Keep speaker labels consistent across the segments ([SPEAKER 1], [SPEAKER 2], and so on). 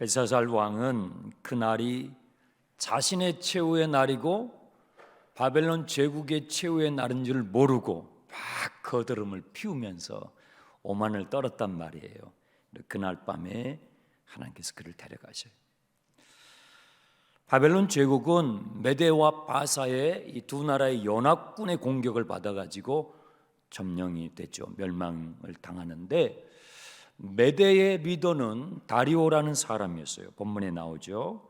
[SPEAKER 1] 벨사살 왕은 그날이 자신의 최후의 날이고 바벨론 제국의 최후의 날인 줄 모르고 막 거드름을 피우면서 오만을 떨었단 말이에요. 그날 밤에 하나님께서 그를 데려가셔요. 바벨론 제국은 메대와 바사의 이 두 나라의 연합군의 공격을 받아가지고 점령이 됐죠. 멸망을 당하는데 메대의 리더는 다리오라는 사람이었어요. 본문에 나오죠.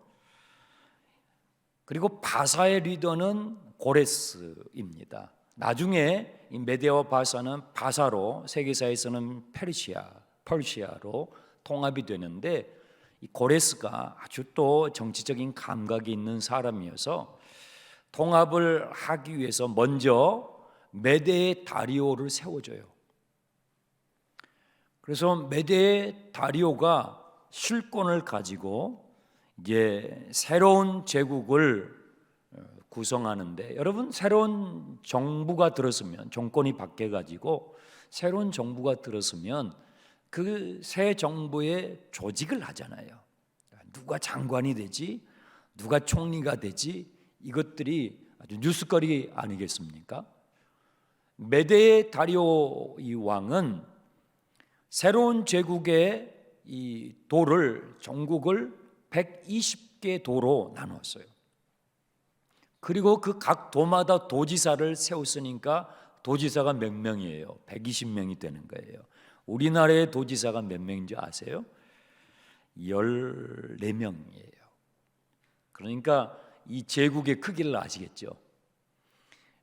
[SPEAKER 1] 그리고 바사의 리더는 고레스입니다. 나중에 이 메대와 바사는 바사로 세계사에서는 퍼시아로 통합이 되는데 이 고레스가 아주 또 정치적인 감각이 있는 사람이어서 통합을 하기 위해서 먼저 메대의 다리오를 세워줘요. 그래서 메대의 다리오가 실권을 가지고 이제 새로운 제국을 구성하는데, 여러분 새로운 정부가 들었으면, 정권이 바뀌어 가지고 새로운 정부가 들었으면 그 새 정부의 조직을 하잖아요. 누가 장관이 되지, 누가 총리가 되지, 이것들이 아주 뉴스거리 아니겠습니까? 메대의 다리오 이 왕은 새로운 제국의 이 전국을 120개 도로 나눴어요. 그리고 그 각 도마다 도지사를 세웠으니까 도지사가 몇 명이에요? 120명이 되는 거예요. 우리나라의 도지사가 몇 명인지 아세요? 14명이에요. 그러니까 이 제국의 크기를 아시겠죠?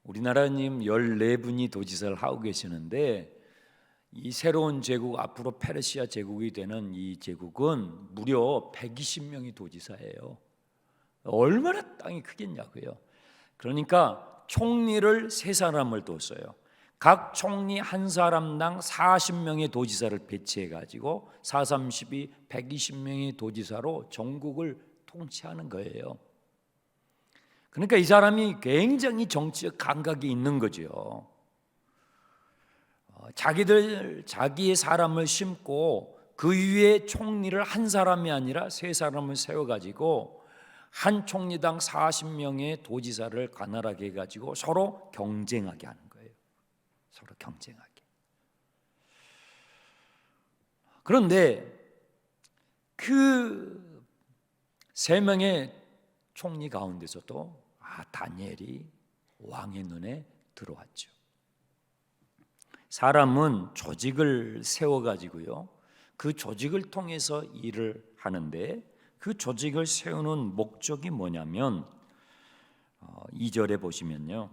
[SPEAKER 1] 우리나라님 14분이 도지사를 하고 계시는데 이 새로운 제국, 앞으로 페르시아 제국이 되는 이 제국은 무려 120명이 도지사예요. 얼마나 땅이 크겠냐고요. 그러니까 총리를 3사람을 뒀어요. 각 총리 한 사람당 40명의 도지사를 배치해가지고 4×32 120명의 도지사로 전국을 통치하는 거예요. 그러니까 이 사람이 굉장히 정치적 감각이 있는 거죠. 자기의 사람을 심고 그 위에 총리를 한 사람이 아니라 3사람을 세워가지고 한 총리당 40명의 도지사를 관할하게 해가지고 서로 경쟁하게 하는 거예요. 서로 경쟁하게. 그런데 그 3명의 총리 가운데서도 다니엘이 왕의 눈에 들어왔죠. 사람은 조직을 세워가지고요, 그 조직을 통해서 일을 하는데 그 조직을 세우는 목적이 뭐냐면 2절에 보시면요,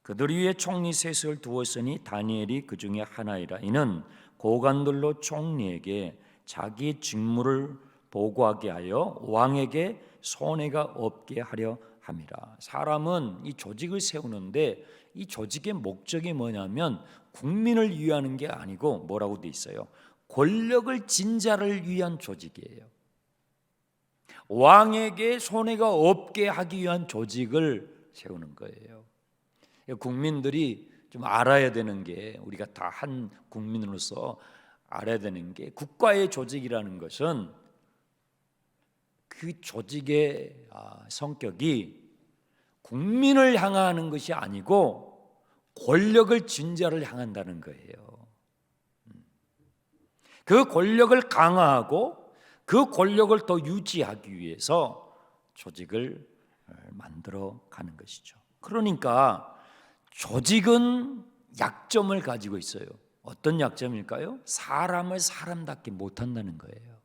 [SPEAKER 1] 그들 위에 총리 셋을 두었으니 다니엘이 그 중에 하나이라. 이는 고관들로 총리에게 자기 직무를 보고하게 하여 왕에게 손해가 없게 하려 함이라. 사람은 이 조직을 세우는데 이 조직의 목적이 뭐냐면 국민을 위하는 게 아니고 뭐라고 돼 있어요? 권력을 진자를 위한 조직이에요. 왕에게 손해가 없게 하기 위한 조직을 세우는 거예요. 국민들이 좀 알아야 되는 게, 우리가 다 한 국민으로서 알아야 되는 게, 국가의 조직이라는 것은 그 조직의 성격이 국민을 향하는 것이 아니고 권력을 진자를 향한다는 거예요. 그 권력을 강화하고 그 권력을 더 유지하기 위해서 조직을 만들어 가는 것이죠. 그러니까 조직은 약점을 가지고 있어요. 어떤 약점일까요? 사람을 사람답게 못한다는 거예요.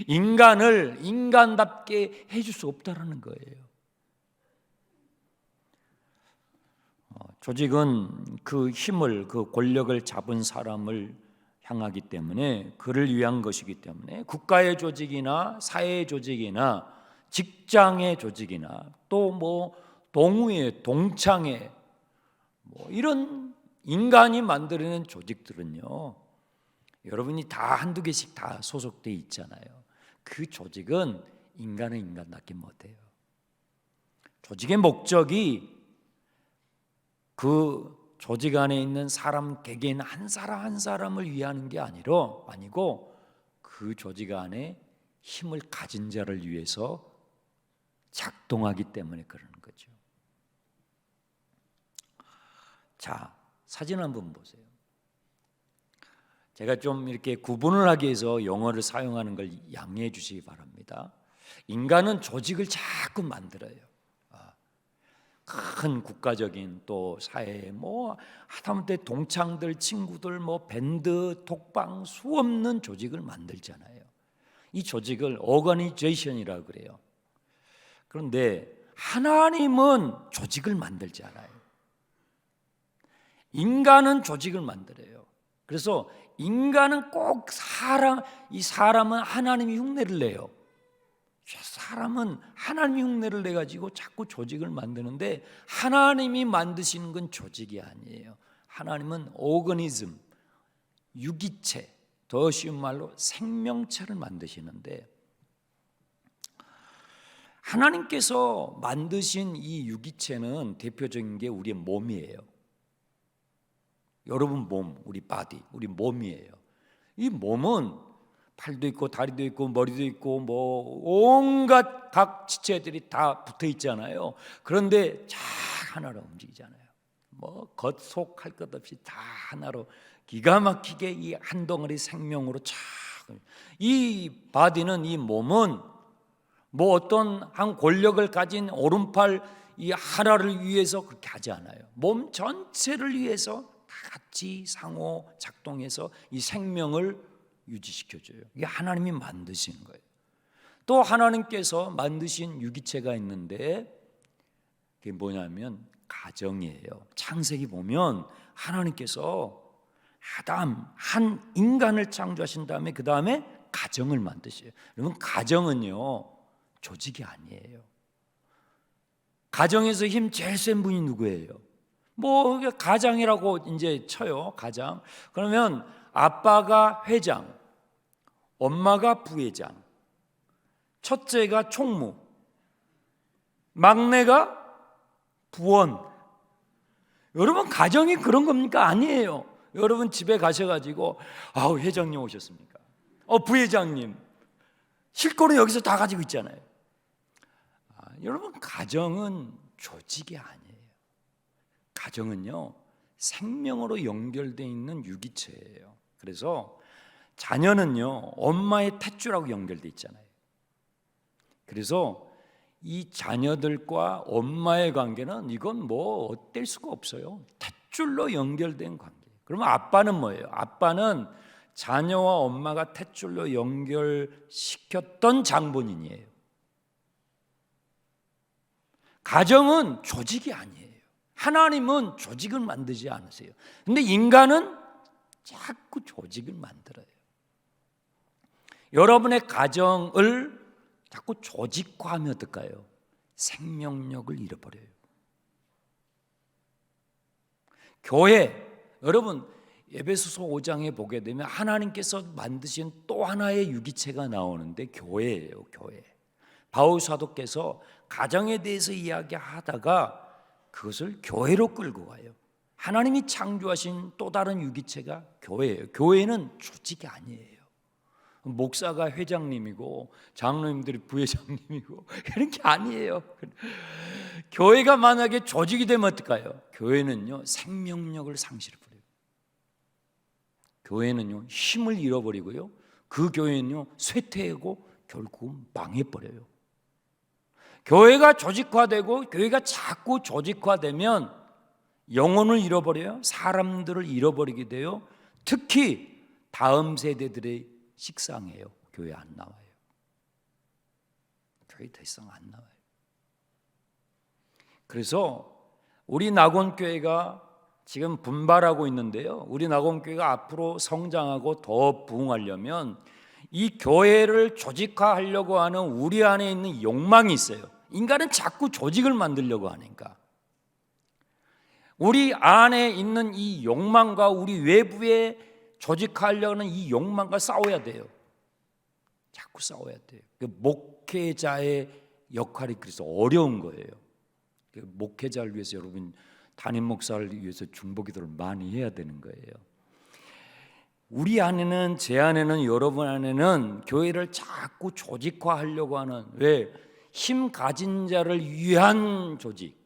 [SPEAKER 1] 인간을 인간답게 해줄 수 없다라는 거예요. 조직은 그 힘을, 그 권력을 잡은 사람을 향하기 때문에, 그를 위한 것이기 때문에 국가의 조직이나 사회의 조직이나 직장의 조직이나 또 동호회, 동창회, 이런 인간이 만들어낸 조직들은요, 여러분이 다 한두 개씩 다 소속돼 있잖아요. 그 조직은 인간은 인간답게 못해요. 조직의 목적이 그 조직 안에 있는 사람, 개개인 한 사람 한 사람을 위하는 게 아니고 그 그 조직 안에 힘을 가진 자를 위해서 작동하기 때문에 그러는 거죠. 자, 사진 한번 보세요. 제가 좀 이렇게 구분을 하기 위해서 영어를 사용하는 걸 양해해 주시기 바랍니다. 인간은 조직을 자꾸 만들어요. 큰 국가적인 또 사회에 뭐 하다못해 동창들, 친구들, 뭐 밴드, 독방 수 없는 조직을 만들잖아요. 이 조직을 오거니제이션이라고 그래요. 그런데 하나님은 조직을 만들지 않아요. 인간은 조직을 만들어요. 그래서 인간은 꼭 이 사람은 하나님이 흉내를 내요. 사람은 하나님이 흉내를 내가지고 자꾸 조직을 만드는데 하나님이 만드시는 건 조직이 아니에요. 하나님은 오거니즘, 유기체, 더 쉬운 말로 생명체를 만드시는데 하나님께서 만드신 이 유기체는 대표적인 게 우리의 몸이에요. 여러분 몸, 우리 바디, 우리 몸이에요. 이 몸은 팔도 있고 다리도 있고 머리도 있고 뭐 온갖 각 지체들이 다 붙어 있잖아요. 그런데 쫙 하나로 움직이잖아요. 뭐 겉속 할 것 없이 다 하나로 기가 막히게 이 한 덩어리 생명으로 쫙. 이 바디는, 이 몸은 뭐 어떤 한 권력을 가진 오른팔 이 하나를 위해서 그렇게 하지 않아요. 몸 전체를 위해서 다 같이 상호 작동해서 이 생명을 유지시켜줘요. 이게 하나님이 만드신 거예요. 또 하나님께서 만드신 유기체가 있는데 그게 뭐냐면 가정이에요. 창세기 보면 하나님께서 아담 한 인간을 창조하신 다음에 그 다음에 가정을 만드셔요. 여러분 가정은요 조직이 아니에요. 가정에서 힘 제일 센 분이 누구예요? 뭐 가장이라고 이제 쳐요. 가장. 그러면 아빠가 회장, 엄마가 부회장, 첫째가 총무, 막내가 부원. 여러분 가정이 그런 겁니까? 아니에요. 여러분 집에 가셔가지고 아우 회장님 오셨습니까? 부회장님 실권은 여기서 다 가지고 있잖아요. 여러분 가정은 조직이 아니에요. 가정은요 생명으로 연결되어 있는 유기체예요. 그래서 자녀는요 엄마의 탯줄하고 연결되어 있잖아요. 그래서 이 자녀들과 엄마의 관계는 이건 뭐 어뗄 수가 없어요. 탯줄로 연결된 관계. 그러면 아빠는 뭐예요? 아빠는 자녀와 엄마가 탯줄로 연결시켰던 장본인이에요. 가정은 조직이 아니에요. 하나님은 조직을 만들지 않으세요. 근데 인간은 자꾸 조직을 만들어요. 여러분의 가정을 자꾸 조직화하면 어떨까요? 생명력을 잃어버려요. 교회, 여러분 에베소서 5장에 보게 되면 하나님께서 만드신 또 하나의 유기체가 나오는데 교회예요. 교회. 바울 사도께서 가정에 대해서 이야기하다가 그것을 교회로 끌고 가요. 하나님이 창조하신 또 다른 유기체가 교회예요. 교회는 조직이 아니에요. 목사가 회장님이고 장로님들이 부회장님이고 그런 게 아니에요. 교회가 만약에 조직이 되면 어떨까요? 교회는요 생명력을 상실해버려요. 교회는요 힘을 잃어버리고요 그 교회는요 쇠퇴하고 결국 망해버려요. 교회가 조직화되고 교회가 자꾸 조직화되면 영혼을 잃어버려요. 사람들을 잃어버리게 돼요. 특히 다음 세대들의 식상해요. 교회 안 나와요. 교회 더 이상 안 나와요. 그래서 우리 낙원교회가 지금 분발하고 있는데요. 우리 낙원교회가 앞으로 성장하고 더 부흥하려면 이 교회를 조직화하려고 하는 우리 안에 있는 욕망이 있어요. 인간은 자꾸 조직을 만들려고 하니까 우리 안에 있는 이 욕망과 우리 외부에 조직화하려는 이 욕망과 싸워야 돼요. 자꾸 싸워야 돼요. 목회자의 역할이 그래서 어려운 거예요. 목회자를 위해서 여러분 담임 목사를 위해서 중보기도를 많이 해야 되는 거예요. 우리 안에는, 제 안에는, 여러분 안에는 교회를 자꾸 조직화하려고 하는, 왜? 힘 가진 자를 위한 조직.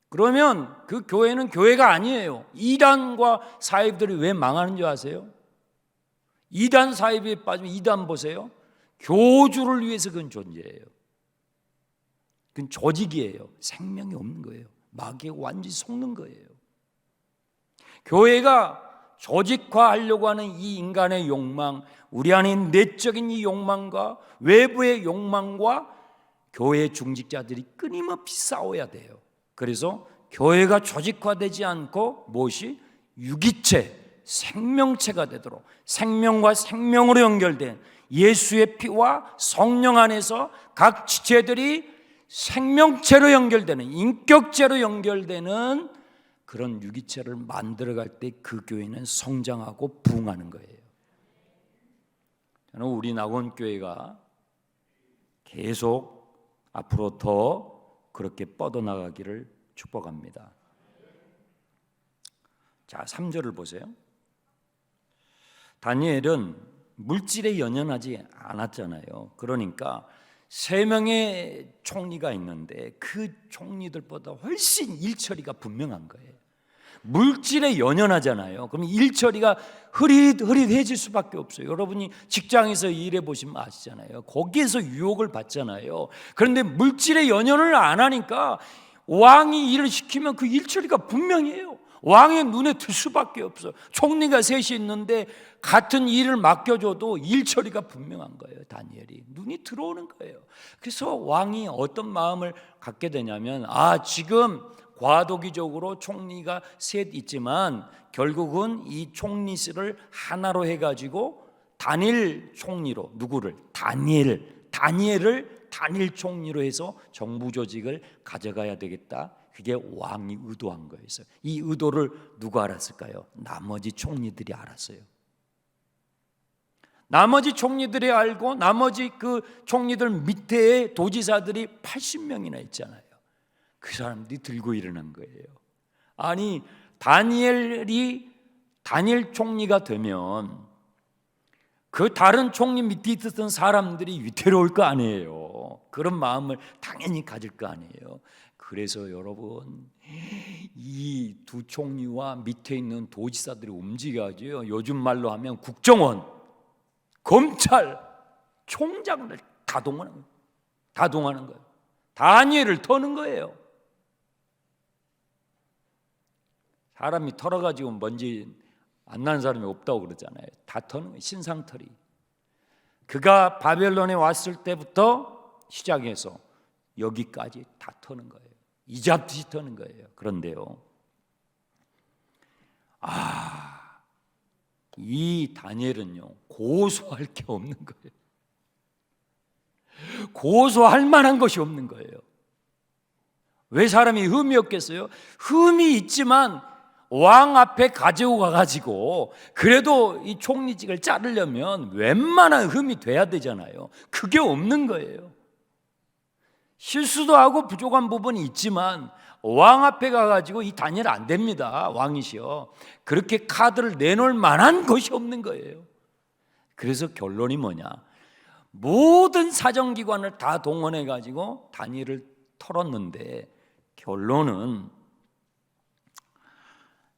[SPEAKER 1] 그러면 그 교회는 교회가 아니에요. 이단과 사입들이 왜 망하는 줄 아세요? 이단 사입에 빠지면, 이단 보세요, 교주를 위해서 그건 존재해요. 그건 조직이에요. 생명이 없는 거예요. 마귀에 완전히 속는 거예요. 교회가 조직화하려고 하는 이 인간의 욕망, 우리 안에 내적인 이 욕망과 외부의 욕망과 교회 중직자들이 끊임없이 싸워야 돼요. 그래서 교회가 조직화되지 않고 무엇이? 유기체, 생명체가 되도록, 생명과 생명으로 연결된 예수의 피와 성령 안에서 각 지체들이 생명체로 연결되는, 인격체로 연결되는 그런 유기체를 만들어갈 때 그 교회는 성장하고 부흥하는 거예요. 저는 우리 낙원교회가 계속 앞으로 더 그렇게 뻗어나가기를 축복합니다. 자, 3절을 보세요. 다니엘은 물질에 연연하지 않았잖아요. 그러니까 3명의 총리가 있는데 그 총리들보다 훨씬 일처리가 분명한 거예요. 물질에 연연하잖아요. 그럼 일처리가 흐릿해질 수밖에 없어요. 여러분이 직장에서 일해 보시면 아시잖아요. 거기에서 유혹을 받잖아요. 그런데 물질에 연연을 안 하니까 왕이 일을 시키면 그 일처리가 분명해요. 왕의 눈에 들 수밖에 없어요. 총리가 셋이 있는데 같은 일을 맡겨줘도 일처리가 분명한 거예요. 다니엘이 눈이 들어오는 거예요. 그래서 왕이 어떤 마음을 갖게 되냐면, 지금 과도기적으로 총리가 셋 있지만 결국은 이 총리실을 하나로 해가지고 단일 총리로, 누구를? 다니엘을 단일 총리로 해서 정부 조직을 가져가야 되겠다. 그게 왕이 의도한 거예요. 이 의도를 누가 알았을까요? 나머지 총리들이 알았어요. 나머지 총리들이 알고, 나머지 그 총리들 밑에 도지사들이 80명이나 있잖아요. 그 사람들이 들고 일어난 거예요. 아니, 다니엘 총리가 되면 그 다른 총리 밑에 있었던 사람들이 위태로울 거 아니에요. 그런 마음을 당연히 가질 거 아니에요. 그래서 여러분, 이 두 총리와 밑에 있는 도지사들이 움직여가지고 요즘 말로 하면 국정원, 검찰, 총장을 다 동원하는 거예요. 다니엘을 터는 거예요. 사람이 털어가지고 먼지 안 나는 사람이 없다고 그러잖아요. 다 터는 거예요. 신상털이. 그가 바벨론에 왔을 때부터 시작해서 여기까지 다 터는 거예요. 이잡듯이 터는 거예요. 그런데요, 이 다니엘은요, 고소할 게 없는 거예요. 고소할 만한 것이 없는 거예요. 왜 사람이 흠이 없겠어요? 흠이 있지만 왕 앞에 가지고 가가지고 그래도 이 총리직을 자르려면 웬만한 흠이 돼야 되잖아요. 그게 없는 거예요. 실수도 하고 부족한 부분이 있지만 왕 앞에 가가지고 이 다니엘 안 됩니다. 왕이시여. 그렇게 카드를 내놓을 만한 것이 없는 거예요. 그래서 결론이 뭐냐? 모든 사정기관을 다 동원해가지고 다니엘을 털었는데 결론은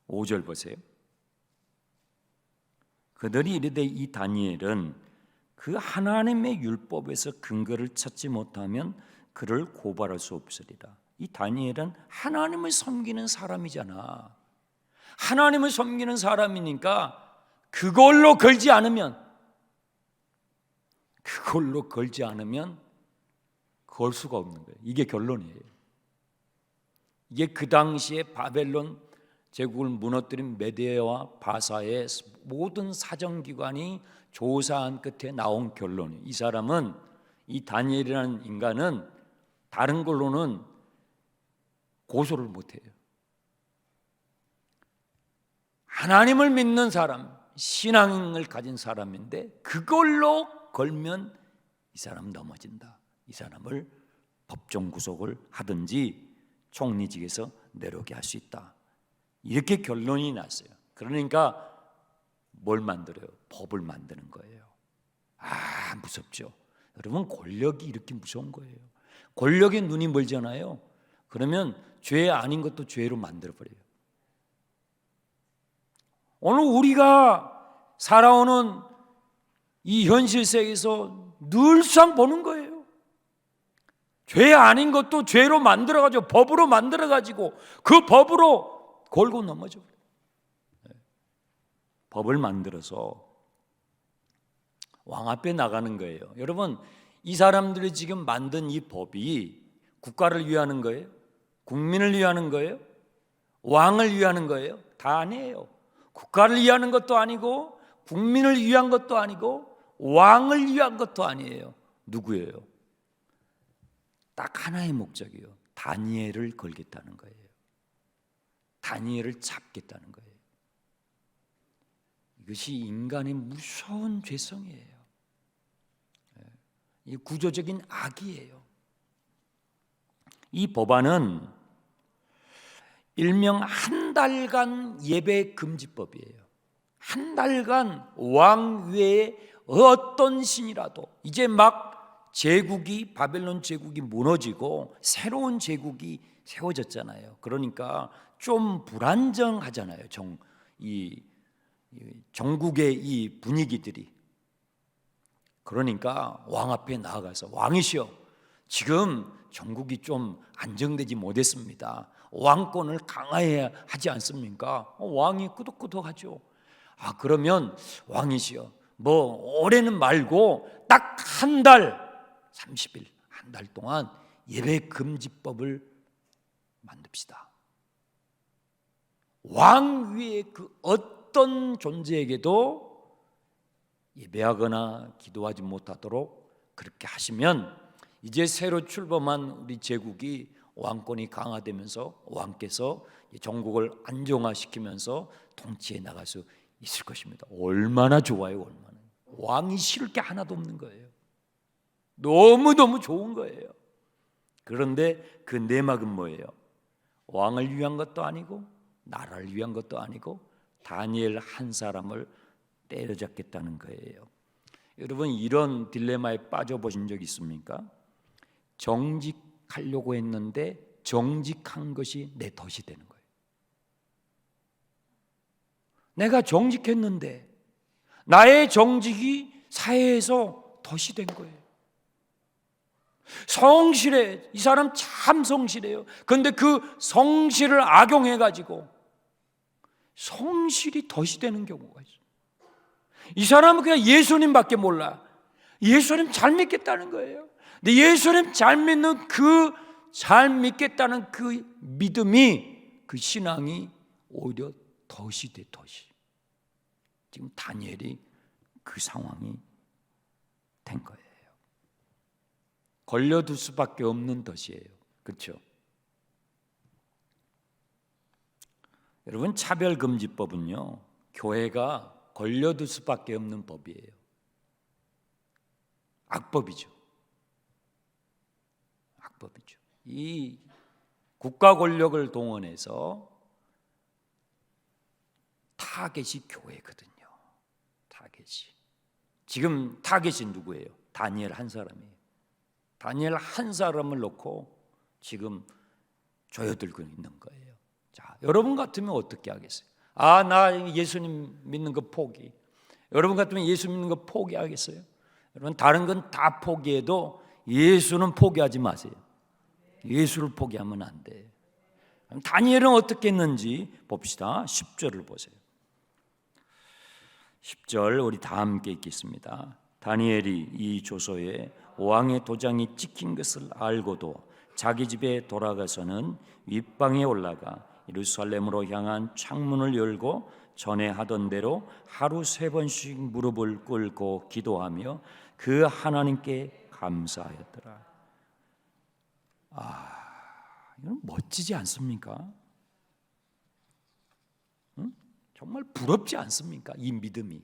[SPEAKER 1] 5절 보세요. 그들이 이르되 이 다니엘은 그 하나님의 율법에서 근거를 찾지 못하면 그를 고발할 수 없으리라. 이 다니엘은 하나님을 섬기는 사람이잖아. 하나님을 섬기는 사람이니까 그걸로 걸지 않으면 걸 수가 없는 거예요. 이게 결론이에요. 이게 그 당시에 바벨론 제국을 무너뜨린 메데와 바사의 모든 사정기관이 조사한 끝에 나온 결론이에요. 이 사람은, 이 다니엘이라는 인간은 다른 걸로는 고소를 못해요. 하나님을 믿는 사람, 신앙을 가진 사람인데 그걸로 걸면 이 사람 넘어진다. 이 사람을 법정 구속을 하든지 총리직에서 내려오게 할 수 있다. 이렇게 결론이 났어요. 그러니까 뭘 만들어요? 법을 만드는 거예요. 아, 무섭죠. 여러분, 권력이 이렇게 무서운 거예요. 권력에 눈이 멀잖아요. 그러면 죄 아닌 것도 죄로 만들어버려요. 오늘 우리가 살아오는 이 현실 세계에서 늘상 보는 거예요. 죄 아닌 것도 죄로 만들어가지고, 법으로 만들어가지고 그 법으로 골고 넘어져 버려요. 법을 만들어서 왕 앞에 나가는 거예요. 여러분, 이 사람들이 지금 만든 이 법이 국가를 위하는 거예요? 국민을 위하는 거예요? 왕을 위하는 거예요? 다 아니에요. 국가를 위하는 것도 아니고 국민을 위한 것도 아니고 왕을 위한 것도 아니에요. 누구예요? 딱 하나의 목적이요. 다니엘을 걸겠다는 거예요. 다니엘을 잡겠다는 거예요. 이것이 인간의 무서운 죄성이에요. 이 구조적인 악이에요. 이 법안은 일명 한 달간 예배 금지법이에요. 한 달간 왕 외에 어떤 신이라도, 이제 막 제국이, 바벨론 제국이 무너지고 새로운 제국이 세워졌잖아요. 그러니까 좀 불안정하잖아요. 전국의 이 분위기들이. 그러니까 왕 앞에 나아가서, 왕이시여, 지금 전국이 좀 안정되지 못했습니다. 왕권을 강화해야 하지 않습니까? 왕이 끄덕끄덕하죠. 아, 그러면 왕이시여, 뭐 올해는 말고 딱 한 달, 30일, 한 달 동안 예배 금지법을 만듭시다. 왕 위에 그 어떤 존재에게도 예배하거나 기도하지 못하도록 그렇게 하시면 이제 새로 출범한 우리 제국이 왕권이 강화되면서 왕께서 전국을 안정화시키면서 통치해 나갈 수 있을 것입니다. 얼마나 좋아요, 얼마나. 왕이 싫을 게 하나도 없는 거예요. 너무너무 좋은 거예요. 그런데 그 내막은 뭐예요? 왕을 위한 것도 아니고 나라를 위한 것도 아니고 다니엘 한 사람을 때려잡겠다는 거예요. 여러분, 이런 딜레마에 빠져보신 적 있습니까? 정직하려고 했는데 정직한 것이 내 덫이 되는 거예요. 내가 정직했는데 나의 정직이 사회에서 덫이 된 거예요. 성실해, 이 사람 참 성실해요. 그런데 그 성실을 악용해가지고 성실이 덫이 되는 경우가 있어요. 이 사람은 그냥 예수님밖에 몰라. 예수님 잘 믿겠다는 거예요. 근데 예수님 잘 믿는 잘 믿겠다는 그 믿음이, 그 신앙이 오히려 덫이 돼, 덫이. 지금 다니엘이 그 상황이 된 거예요. 걸려둘 수밖에 없는 덫이에요. 그렇죠? 여러분, 차별금지법은요, 교회가 걸려둘 수밖에 없는 법이에요. 악법이죠. 악법이죠. 이 국가 권력을 동원해서 타겟이 교회거든요. 타겟이. 지금 타겟이 누구예요? 다니엘 한 사람이에요. 다니엘 한 사람을 놓고 지금 조여들고 있는 거예요. 자, 여러분 같으면 어떻게 하겠어요? 아, 나 예수님 믿는 거 포기. 여러분 같으면 예수 믿는 거 포기하겠어요? 여러분, 다른 건 다 포기해도 예수는 포기하지 마세요. 예수를 포기하면 안 돼. 다니엘은 어떻게 했는지 봅시다. 10절을 보세요. 10절 우리 다 함께 읽겠습니다. 다니엘이 이 조서에 왕의 도장이 찍힌 것을 알고도 자기 집에 돌아가서는 윗방에 올라가 예루살렘으로 향한 창문을 열고 전에 하던 대로 하루 3번씩 무릎을 꿇고 기도하며 그 하나님께 감사하였더라. 이건 멋지지 않습니까? 응? 정말 부럽지 않습니까? 이 믿음이.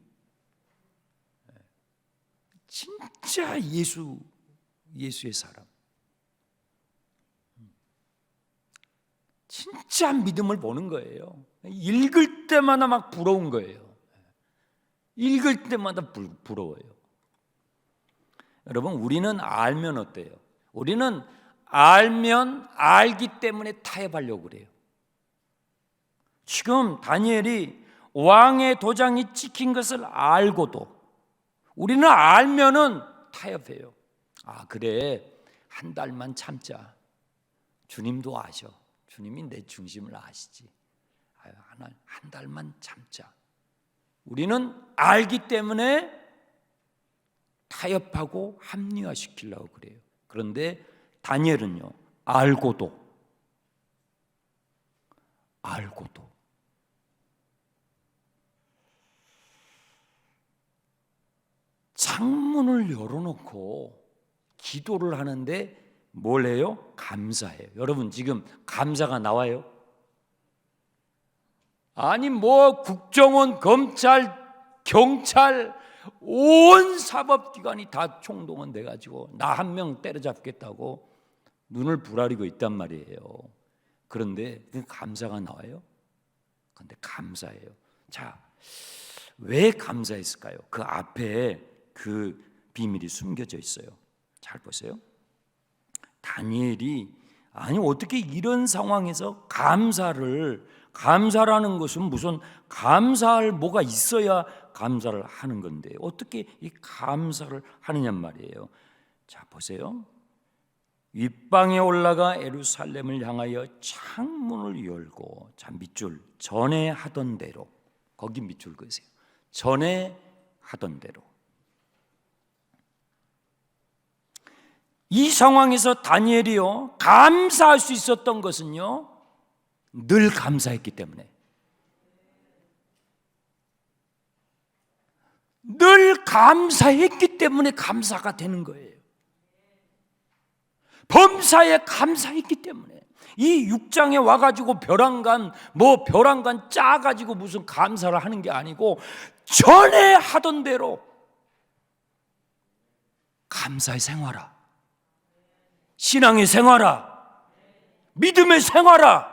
[SPEAKER 1] 진짜 예수의 사람. 진짜 믿음을 보는 거예요. 읽을 때마다 막 부러운 거예요. 읽을 때마다 부러워요. 여러분, 우리는 알면 어때요? 우리는 알면 알기 때문에 타협하려고 그래요. 지금 다니엘이 왕의 도장이 찍힌 것을 알고도 우리는 알면은 타협해요. 아, 그래, 한 달만 참자. 주님도 아셔. 주님이 내 중심을 아시지. 한 달만 참자. 우리는 알기 때문에 타협하고 합리화시키려고 그래요. 그런데 다니엘은요, 알고도 창문을 열어놓고 기도를 하는데 뭘 해요? 감사해요. 여러분, 지금 감사가 나와요? 아니, 뭐 국정원, 검찰, 경찰, 온 사법기관이 다 총동원돼 가지고 나 한 명 때려잡겠다고 눈을 부라리고 있단 말이에요. 그런데 감사가 나와요? 그런데 감사해요. 자, 왜 감사했을까요? 그 앞에 그 비밀이 숨겨져 있어요. 잘 보세요. 다니엘이 아니 어떻게 이런 상황에서 감사라는 것은 무슨 감사할 뭐가 있어야 감사를 하는 건데 어떻게 이 감사를 하느냐 말이에요. 자, 보세요. 윗방에 올라가 예루살렘을 향하여 창문을 열고, 자, 밑줄 전에 하던 대로, 거기 밑줄 그으세요. 전에 하던 대로. 이 상황에서 다니엘이요 감사할 수 있었던 것은요 늘 감사했기 때문에, 늘 감사했기 때문에 감사가 되는 거예요. 범사에 감사했기 때문에. 이 6장에 와가지고 벼랑간 짜가지고 무슨 감사를 하는 게 아니고 전에 하던 대로 감사의 생활아, 신앙의 생활아, 믿음의 생활아,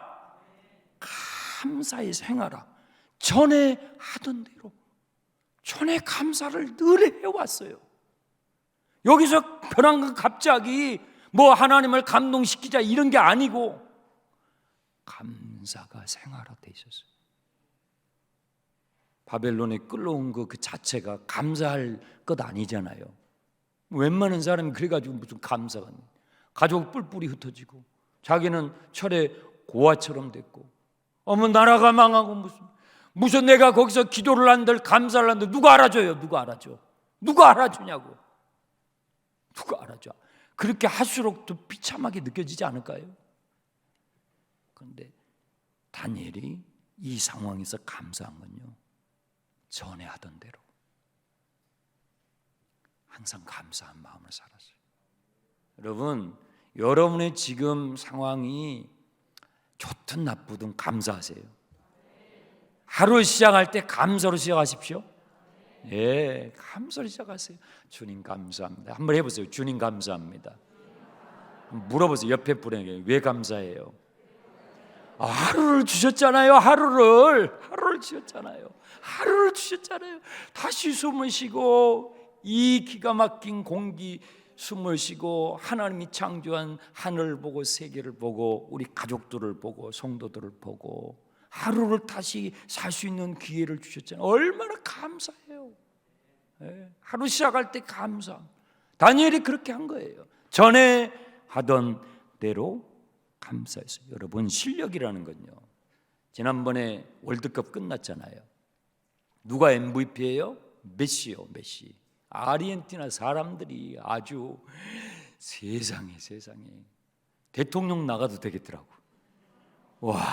[SPEAKER 1] 감사의 생활아, 전에 하던 대로 전에 감사를 늘 해왔어요. 여기서 벼랑간 갑자기 뭐 하나님을 감동시키자 이런 게 아니고 감사가 생활화돼 있었어요. 바벨론에 끌려온 그 자체가 감사할 것 아니잖아요. 웬만한 사람이 그래가지고 무슨 감사가, 가족 뿔뿔이 흩어지고 자기는 철의 고아처럼 됐고, 어머 나라가 망하고 무슨 내가 거기서 기도를 한들 감사를 한들 누가 알아줘요? 누가 알아주냐고. 누가 알아줘? 그렇게 할수록 더 비참하게 느껴지지 않을까요? 그런데 다니엘이 이 상황에서 감사한 건요 전에 하던 대로 항상 감사한 마음을 살았어요. 여러분, 여러분의 지금 상황이 좋든 나쁘든 감사하세요. 하루 시작할 때 감사로 시작하십시오. 예, 감사로 시작하세요. 주님 감사합니다. 한번 해보세요. 주님 감사합니다. 물어보세요. 옆에 분에게 왜 감사해요? 하루를 주셨잖아요. 하루를 주셨잖아요. 다시 숨을 쉬고 이 기가 막힌 공기 숨을 쉬고 하나님이 창조한 하늘을 보고 세계를 보고 우리 가족들을 보고 성도들을 보고 하루를 다시 살 수 있는 기회를 주셨잖아요. 얼마나 감사해요. 하루 시작할 때 감사. 다니엘이 그렇게 한 거예요. 전에 하던 대로 감사했어요. 여러분, 실력이라는 건요, 지난번에 월드컵 끝났잖아요. 누가 MVP예요? 메시요. 메시. 아르헨티나 사람들이 아주 세상에 대통령 나가도 되겠더라고. 와,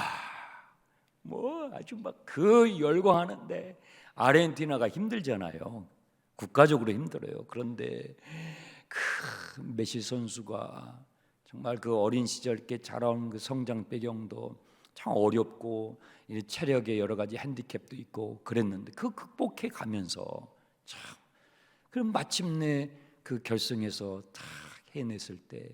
[SPEAKER 1] 뭐 아주 막 그 열광하는데 아르헨티나가 힘들잖아요. 국가적으로 힘들어요. 그런데 그 메시 선수가 정말 그 어린 시절 때 자라온 그 성장 배경도 참 어렵고 체력에 여러 가지 핸디캡도 있고 그랬는데 그 극복해 가면서 참, 그럼 마침내 그 결승에서 다 해냈을 때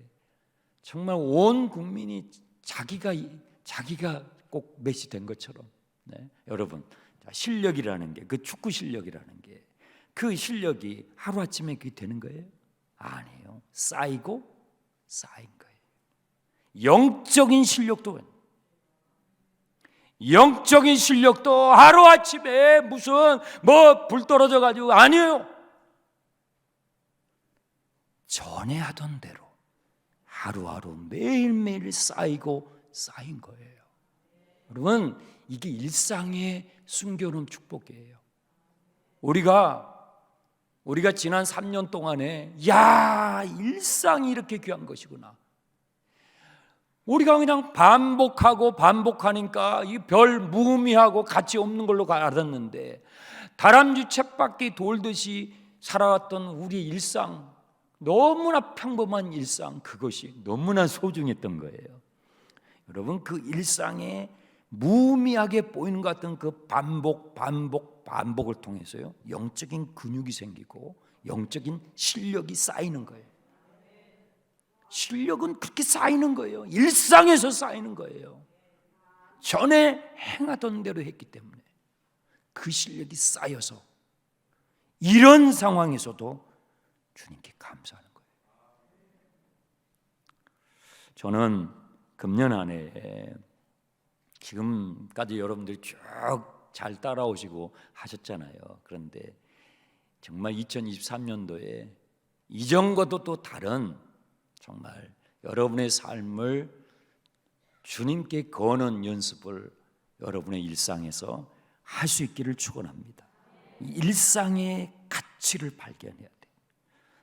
[SPEAKER 1] 정말 온 국민이 자기가 꼭 메시 된 것처럼. 네, 여러분, 실력이라는 게, 그 축구 실력이라는 게, 그 실력이 하루아침에 그게 되는 거예요? 아니에요. 쌓이고 쌓인 거예요. 영적인 실력도 하루아침에 무슨 불 떨어져 가지고 아니에요. 전에 하던 대로 하루하루 매일매일 쌓이고 쌓인 거예요. 여러분, 이게 일상의 순교는 축복이에요. 우리가 지난 3년 동안에 일상이 이렇게 귀한 것이구나. 우리가 그냥 반복하니까 이 별 무의미하고 가치 없는 걸로 알았는데, 다람쥐 쳇바퀴 돌듯이 살아왔던 우리 일상, 너무나 평범한 일상, 그것이 너무나 소중했던 거예요. 여러분, 그 일상에 무의미하게 보이는 것 같은 그 반복을 통해서요, 영적인 근육이 생기고 영적인 실력이 쌓이는 거예요. 실력은 그렇게 쌓이는 거예요. 일상에서 쌓이는 거예요. 전에 행하던 대로 했기 때문에 그 실력이 쌓여서 이런 상황에서도 주님께 감사하는 거예요. 저는 금년 안에 지금까지 여러분들이 쭉 잘 따라오시고 하셨잖아요. 그런데 정말 2023년도에 이전과도 또 다른 정말 여러분의 삶을 주님께 거는 연습을 여러분의 일상에서 할 수 있기를 축원합니다. 일상의 가치를 발견해야 돼요.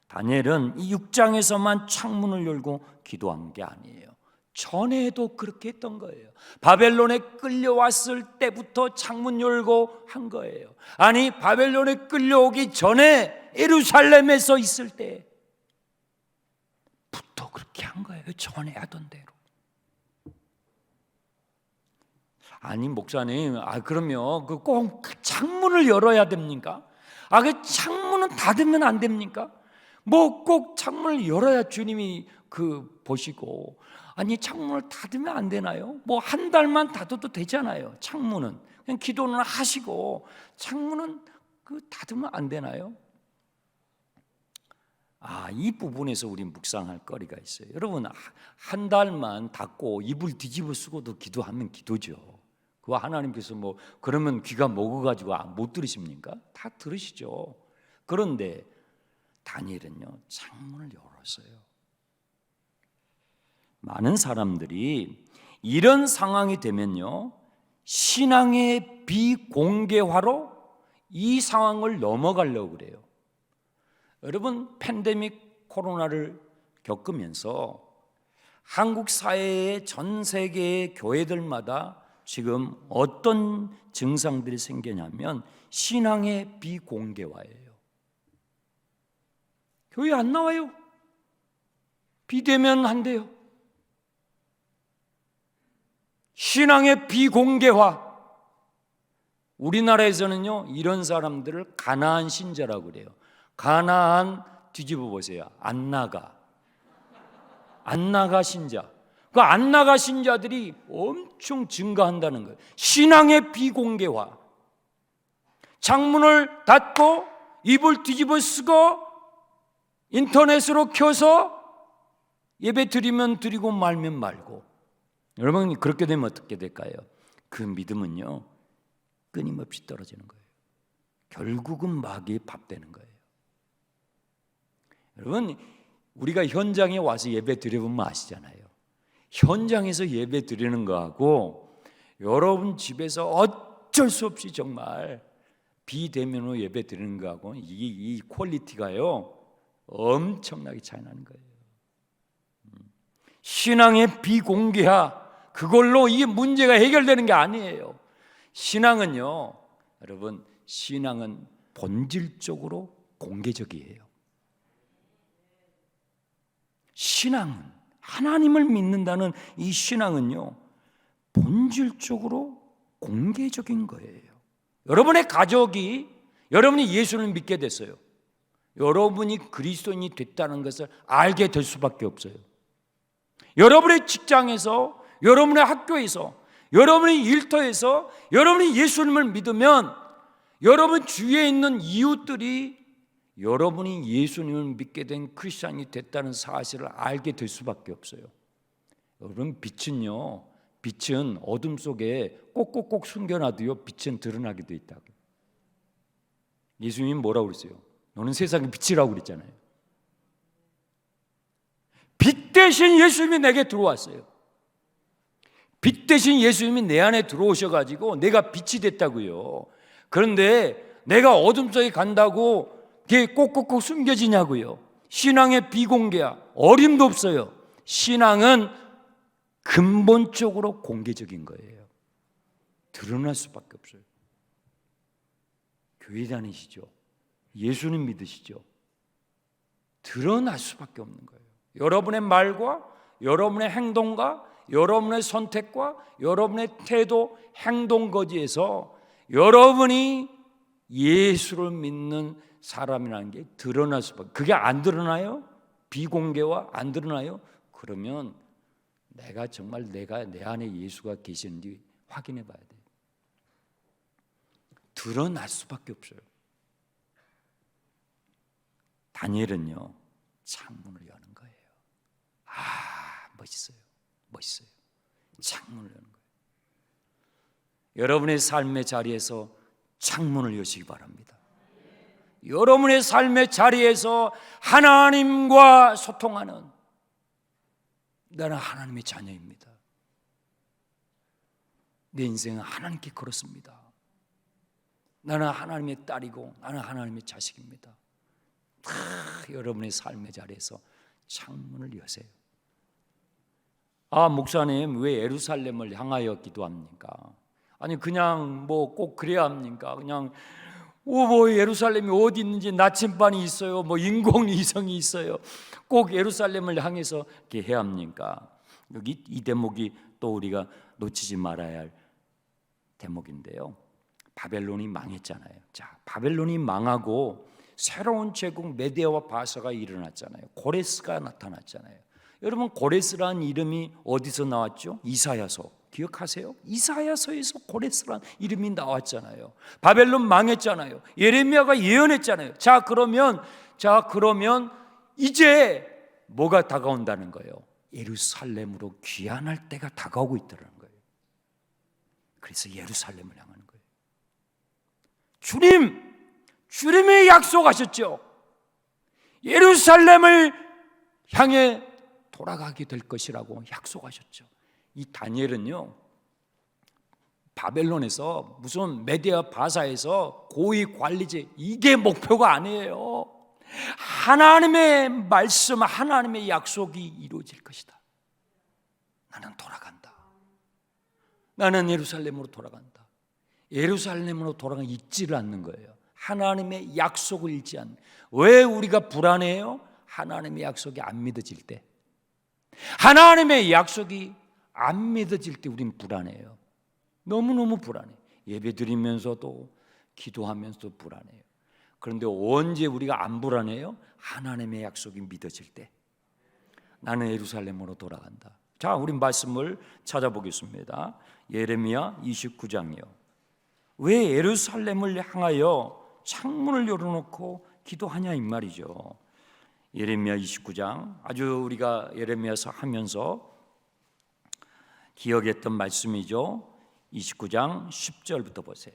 [SPEAKER 1] 다니엘은 이 6장에서만 창문을 열고 기도한 게 아니에요. 전에도 그렇게 했던 거예요. 바벨론에 끌려왔을 때부터 창문 열고 한 거예요. 아니, 바벨론에 끌려오기 전에 예루살렘에서 있을 때부터 그렇게 한 거예요. 전에 하던 대로. 아니, 목사님, 그러면 꼭 창문을 열어야 됩니까? 그 창문은 닫으면 안 됩니까? 꼭 창문을 열어야 주님이 보시고, 아니, 창문을 닫으면 안 되나요? 한 달만 닫아도 되잖아요. 창문은 그냥 기도는 하시고 창문은 닫으면 안 되나요? 이 부분에서 우리 묵상할 거리가 있어요. 여러분, 한 달만 닫고 이불 뒤집어 쓰고도 기도하면 기도죠. 그거 하나님께서 그러면 귀가 먹어가지고 못 들으십니까? 다 들으시죠. 그런데 다니엘은요, 창문을 열었어요. 많은 사람들이 이런 상황이 되면요, 신앙의 비공개화로 이 상황을 넘어가려고 그래요. 여러분, 팬데믹 코로나를 겪으면서 한국 사회의 전 세계의 교회들마다 지금 어떤 증상들이 생기냐면 신앙의 비공개화예요. 교회 안 나와요. 비대면 한대요. 신앙의 비공개화. 우리나라에서는요, 이런 사람들을 가나안 신자라고 그래요. 가나안 뒤집어 보세요. 안 나가 신자. 그 안 나가 신자들이 엄청 증가한다는 거예요. 신앙의 비공개화. 창문을 닫고 이불 뒤집어 쓰고 인터넷으로 켜서 예배 드리면 드리고 말면 말고. 여러분, 그렇게 되면 어떻게 될까요? 그 믿음은요, 끊임없이 떨어지는 거예요. 결국은 마귀의 밥 되는 거예요. 여러분, 우리가 현장에 와서 예배 드려보면 아시잖아요. 현장에서 예배 드리는 거하고 여러분 집에서 어쩔 수 없이 정말 비대면으로 예배 드리는 거하고 이 퀄리티가요, 엄청나게 차이 나는 거예요. 신앙의 비공개화, 그걸로 이게 문제가 해결되는 게 아니에요. 신앙은요, 여러분, 신앙은 본질적으로 공개적이에요. 신앙은, 하나님을 믿는다는 이 신앙은요, 본질적으로 공개적인 거예요. 여러분의 가족이, 여러분이 예수를 믿게 됐어요. 여러분이 그리스도인이 됐다는 것을 알게 될 수밖에 없어요. 여러분의 직장에서, 여러분의 학교에서, 여러분이 일터에서 여러분이 예수님을 믿으면 여러분 주위에 있는 이웃들이 여러분이 예수님을 믿게 된 크리스찬이 됐다는 사실을 알게 될 수밖에 없어요. 여러분, 빛은 어둠 속에 꼭꼭꼭 숨겨놔도요, 빛은 드러나게 돼 있다고. 예수님이 뭐라고 그랬어요? 너는 세상의 빛이라고 그랬잖아요. 빛 대신 예수님이 내게 들어왔어요. 빛 대신 예수님이 내 안에 들어오셔가지고 내가 빛이 됐다고요. 그런데 내가 어둠 속에 간다고 그게 꼭꼭꼭 숨겨지냐고요. 신앙의 비공개야. 어림도 없어요. 신앙은 근본적으로 공개적인 거예요. 드러날 수밖에 없어요. 교회 다니시죠? 예수님 믿으시죠? 드러날 수밖에 없는 거예요. 여러분의 말과 여러분의 행동과 여러분의 선택과 여러분의 태도, 행동 거지에서 여러분이 예수를 믿는 사람이라는 게 드러날 수밖에. 그게 안 드러나요? 비공개와 안 드러나요? 그러면 내가 정말 내 안에 예수가 계시는지 확인해 봐야 돼요. 드러날 수밖에 없어요. 다니엘은요, 창문을 여는 거예요. 멋있어요. 창문을 여는 거예요. 여러분의 삶의 자리에서 창문을 여시기 바랍니다. 여러분의 삶의 자리에서 하나님과 소통하는, 나는 하나님의 자녀입니다. 내 인생은 하나님께 걸었습니다. 나는 하나님의 딸이고 나는 하나님의 자식입니다. 다 여러분의 삶의 자리에서 창문을 여세요. 목사님, 왜 예루살렘을 향하여 기도합니까? 아니, 그냥 뭐 꼭 그래야 합니까? 그냥 뭐 예루살렘이 어디 있는지 나침반이 있어요, 뭐 인공위성이 있어요, 꼭 예루살렘을 향해서 이렇게 해야 합니까? 여기 이 대목이 또 우리가 놓치지 말아야 할 대목인데요. 바벨론이 망했잖아요. 자, 바벨론이 망하고 새로운 제국 메대와 바사가 일어났잖아요. 고레스가 나타났잖아요. 여러분, 고레스라는 이름이 어디서 나왔죠? 이사야서 기억하세요? 이사야서에서 고레스라는 이름이 나왔잖아요. 바벨론 망했잖아요. 예레미야가 예언했잖아요. 자, 그러면 이제 뭐가 다가온다는 거예요? 예루살렘으로 귀환할 때가 다가오고 있다는 거예요. 그래서 예루살렘을 향하는 거예요. 주님이 약속하셨죠. 예루살렘을 향해 돌아가게 될 것이라고 약속하셨죠. 이 다니엘은요, 바벨론에서 무슨 메디아 바사에서 고위 관리직, 이게 목표가 아니에요. 하나님의 말씀, 하나님의 약속이 이루어질 것이다. 나는 돌아간다. 나는 예루살렘으로 돌아간다. 예루살렘으로 돌아가 잊지를 않는 거예요. 하나님의 약속을 잊지 않는. 왜 우리가 불안해요? 하나님의 약속이 안 믿어질 때. 하나님의 약속이 안 믿어질 때 우린 불안해요. 너무너무 불안해. 예배 드리면서도 기도하면서도 불안해요. 그런데 언제 우리가 안 불안해요? 하나님의 약속이 믿어질 때. 나는 예루살렘으로 돌아간다. 자, 우리 말씀을 찾아보겠습니다. 예레미야 29장이요. 왜 예루살렘을 향하여 창문을 열어놓고 기도하냐 이 말이죠. 예레미야 29장, 아주 우리가 예레미야서 하면서 기억했던 말씀이죠. 29장 10절부터 보세요.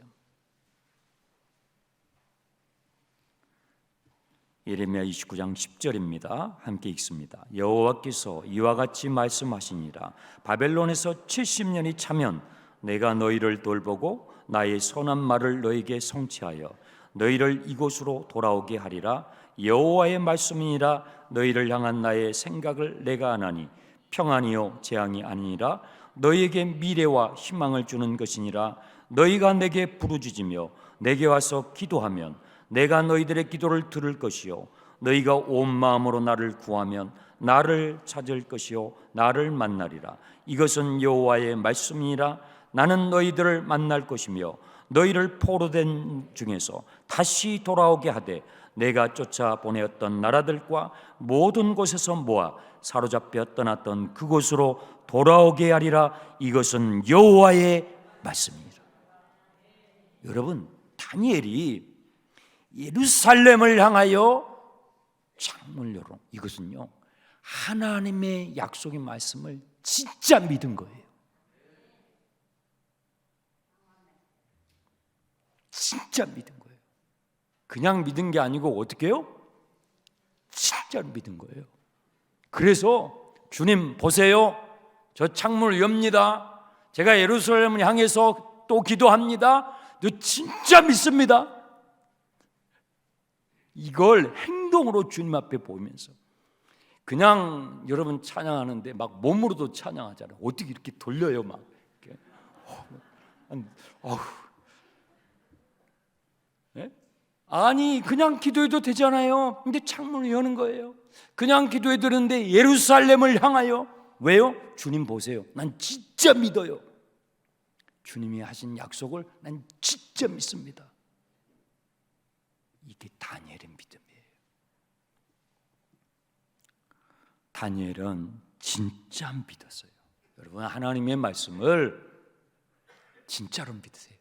[SPEAKER 1] 예레미야 29장 10절입니다. 함께 읽습니다. 여호와께서 이와 같이 말씀하시니라. 바벨론에서 70년이 차면 내가 너희를 돌보고 나의 선한 말을 너에게 성취하여 너희를 이곳으로 돌아오게 하리라. 여호와의 말씀이니라. 너희를 향한 나의 생각을 내가 아나니 평안이요 재앙이 아니니라. 너희에게 미래와 희망을 주는 것이니라. 너희가 내게 부르짖으며 내게 와서 기도하면 내가 너희들의 기도를 들을 것이요 너희가 온 마음으로 나를 구하면 나를 찾을 것이요 나를 만나리라. 이것은 여호와의 말씀이니라. 나는 너희들을 만날 것이며 너희를 포로된 중에서 다시 돌아오게 하되 내가 쫓아 보내었던 나라들과 모든 곳에서 모아 사로잡혀 떠났던 그곳으로 돌아오게 하리라. 이것은 여호와의 말씀입니다. 여러분, 다니엘이 예루살렘을 향하여 창문을 열어, 이것은요 하나님의 약속의 말씀을 진짜 믿은 거예요. 진짜 믿은 거예요. 그냥 믿은 게 아니고 어떻게 해요? 진짜 믿은 거예요. 그래서 주님 보세요, 저 창문을 엽니다. 제가 예루살렘을 향해서 또 기도합니다. 저 진짜 믿습니다. 이걸 행동으로 주님 앞에 보이면서, 그냥 여러분 찬양하는데 막 몸으로도 찬양하잖아요. 어떻게 이렇게 돌려요, 막 이렇게. 네? 아니 그냥 기도해도 되잖아요. 근데 창문을 여는 거예요. 그냥 기도해 드렸는데 예루살렘을 향하여. 왜요? 주님 보세요, 난 진짜 믿어요. 주님이 하신 약속을 난 진짜 믿습니다. 이게 다니엘의 믿음이에요. 다니엘은 진짜 믿었어요. 여러분, 하나님의 말씀을 진짜로 믿으세요.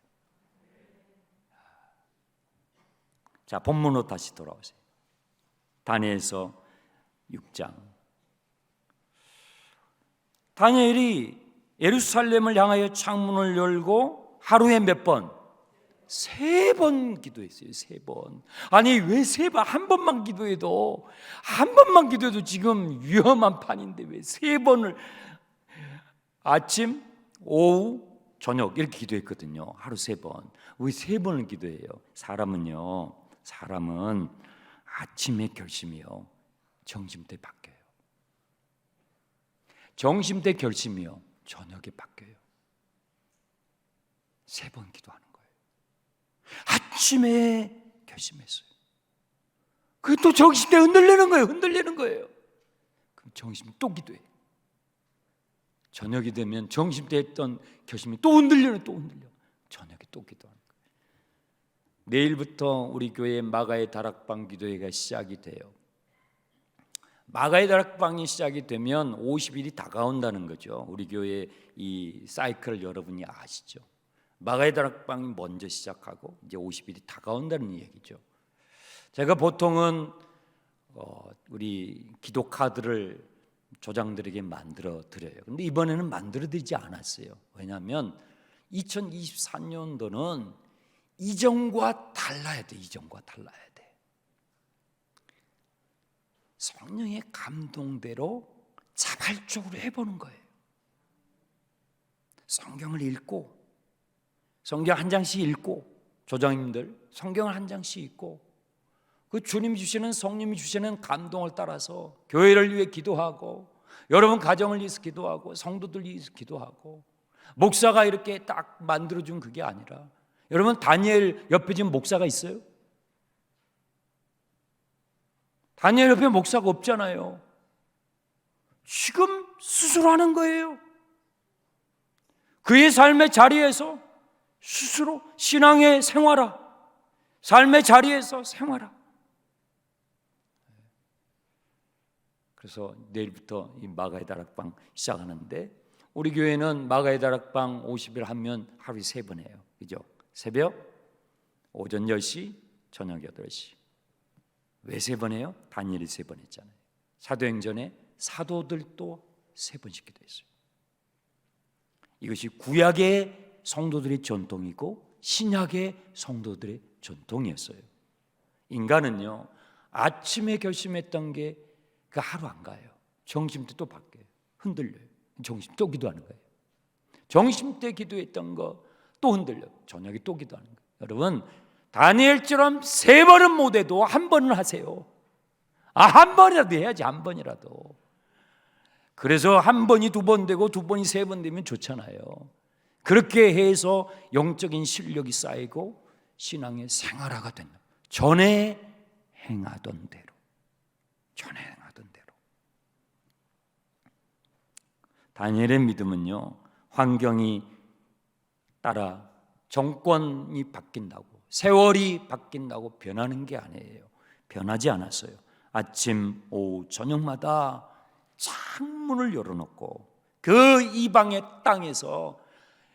[SPEAKER 1] 자, 본문으로 다시 돌아오세요. 다니엘서 6장. 다니엘이 예루살렘을 향하여 창문을 열고 하루에 몇 번? 3번 기도했어요. 3번. 아니 왜 3번? 한 번만 기도해도, 한 번만 기도해도 지금 위험한 판인데 왜 3번을, 아침, 오후, 저녁 이렇게 기도했거든요. 하루 3번. 왜 3번을 기도해요? 사람은 아침에 결심이요 정심때 바뀌어요. 정심때 결심이요 저녁에 바뀌어요. 3번 기도하는 거예요. 아침에 결심했어요. 그 또 정심때 흔들리는 거예요. 그럼 정심 또 기도해. 저녁이 되면 정심때 했던 결심이 또 흔들려. 저녁에 또 기도하는 거예요. 내일부터 우리 교회 마가의 다락방 기도회가 시작이 돼요. 마가의 다락방이 시작이 되면 50일이 다가온다는 거죠. 우리 교회 이 사이클을 여러분이 아시죠? 마가의 다락방이 먼저 시작하고 이제 50일이 다가온다는 얘기죠. 제가 보통은 우리 기도 카드를 조장들에게 만들어 드려요. 근데 이번에는 만들어 드리지 않았어요. 왜냐하면 2024년도는 이전과 달라야 돼. 성령의 감동대로 자발적으로 해보는 거예요. 성경을 읽고, 성경 한 장씩 읽고, 조장님들 성경을 한 장씩 읽고, 그 주님이 주시는, 성령이 주시는 감동을 따라서 교회를 위해 기도하고, 여러분 가정을 위해서 기도하고, 성도들 위해서 기도하고, 목사가 이렇게 딱 만들어준 그게 아니라, 여러분 다니엘 옆에 지금 목사가 있어요? 다니엘 옆에 목사가 없잖아요. 지금 스스로 거예요. 그의 삶의 자리에서 스스로 신앙의 생활화, 삶의 자리에서 생활화. 그래서 내일부터 이 마가의 다락방 시작하는데, 우리 교회는 마가의 다락방 50일 하면 하루에 3번 해요. 그죠? 새벽, 오전 10시, 저녁 8시. 왜 3번 해요? 다니엘이 3번 했잖아요. 사도행전에 사도들도 3번씩 기도했어요. 이것이 구약의 성도들의 전통이고 신약의 성도들의 전통이었어요. 인간은요, 아침에 결심했던 게 그 하루 안 가요. 정심 때 또 바뀌어요. 흔들려요. 정심 또 기도하는 거예요. 정심 때 기도했던 거 또 흔들려요. 저녁에 또 기도하는 거예요. 여러분, 다니엘처럼 3번은 못해도 1번은 하세요. 한 번이라도 해야지. 한 번이라도. 그래서 1번이 2번 되고 2번이 3번 되면 좋잖아요. 그렇게 해서 영적인 실력이 쌓이고 신앙의 생활화가 된다. 전에 행하던 대로. 다니엘의 믿음은요, 환경이 따라 정권이 바뀐다고, 세월이 바뀐다고 변하는 게 아니에요. 변하지 않았어요. 아침, 오후, 저녁마다 창문을 열어놓고 그 이방의 땅에서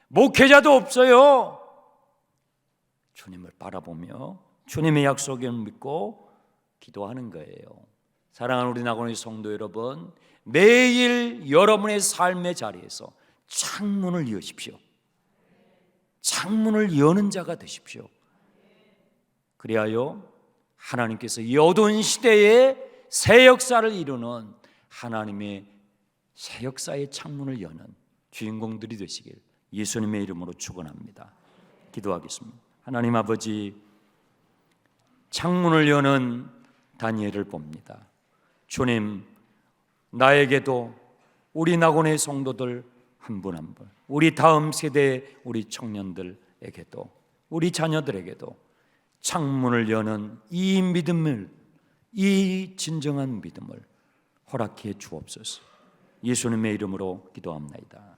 [SPEAKER 1] 목회자도 없어요. 주님을 바라보며 주님의 약속을 믿고 기도하는 거예요. 사랑하는 우리 나고의 성도 여러분, 매일 여러분의 삶의 자리에서 창문을 여십시오. 창문을 여는 자가 되십시오. 그리하여 하나님께서 이 어두운 시대에 새 역사를 이루는 하나님의 새 역사의 창문을 여는 주인공들이 되시길 예수님의 이름으로 축원합니다. 기도하겠습니다. 하나님 아버지, 창문을 여는 다니엘을 봅니다. 주님, 나에게도 우리 낙원의 성도들 한 분 한 분, 우리 다음 세대 우리 청년들에게도 우리 자녀들에게도 창문을 여는 이 믿음을, 이 진정한 믿음을 허락해 주옵소서. 예수님의 이름으로 기도합니다.